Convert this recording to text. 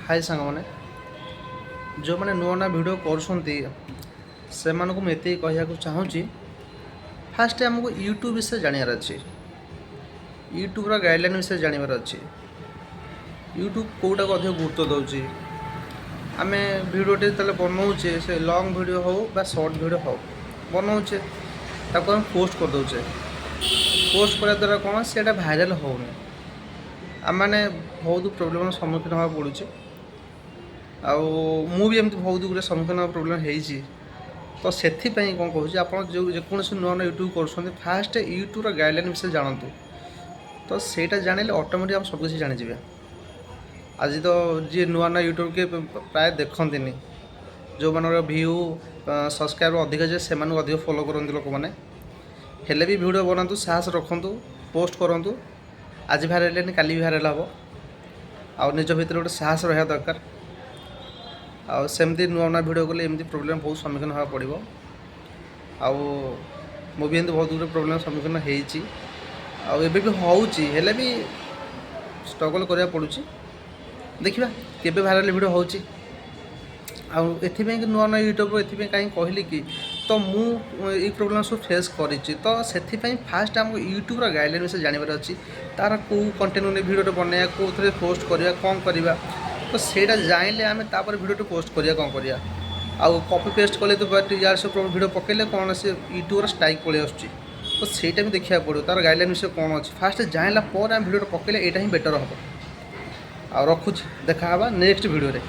हाय सांग मैंने जो मैंने नुआ नुआ भिड कर एत कहूँ चाहूँगी फास्ट आमको यूट्यूब विषय जानवर अच्छे यूट्यूब्र गाइडलाइन विषय जानवर अच्छे यूट्यूब कौटा को अधिक गुरुत्व दौर आम भिडटे जो बनाऊे से लंग भिड हो शॉर्ट भिड हो बनाऊे ताको हम पोस्ट कर दौचे पोस्ट करा द्वारा कौन से भाइराल होनी आम मैंने बहुत प्रोब्लेम सम्मुखीन हाँ पड़ुचे भी एमती बहुत गुड सम्मुखीन प्रोब्लेम होती तो से कौन कहूँ आप जेकोसी नुआ नुआ यूट्यूब कर फास्ट यूट्यूब्र गाइडलाइन विषय जानतु तो सहीटा जाने ऑटोमेटिक आप सबकिछ जानीजे आज तो जी नुआ नुआ यूट्यूब के प्राय देखती जो मान भ्यू सब्सक्राइब अधिक जे से अधिक फॉलो करते लोक मैंने हेले भी वीडियो बनातु साहस रखु पोस्ट करूँ आज भाइराल काली भी भाइराल हम आ निज भितर गोटे साहस रहा दरकार आमती नुआ नुआ भिड कले एमती प्रोब्लेम बहुत सम्मुखीन हाँ पड़ो भी एमती बहुत गुड प्रोब्लेम सम्मुखीन होती भी होले भी स्ट्रगल करा पड़ुची देखा केबे भाइराल भिड हो कि नुआ नुआ यूट्यूब ये कहीं कहली कि तो मुझे प्रोब्लेम सब फेस करी तो से फास्ट आमको यूट्यूब्र गाइडलाइन विषय जानवर अच्छी तार कौ कंटेन्ट भिडियो बनया कौ थे पोस्ट करवा कौन करवा तो सेटा जाइले आम तापर भिडियो पोस्ट करिया कौन करिया आउ कॉपी पेस्ट कले तो यार सब भिडियो पकेले कौन से यूट्यूब्र स्ट्राइक पलि आसुची तो सेटा भी देखा पड़ो तार गाइडलाइन विषय कौन अच्छी फास्ट जाइला पर आम भिडियो पकेले यहाँ ही बेटर हम आ रखुची देखा नेक्स्ट भिडियो रे।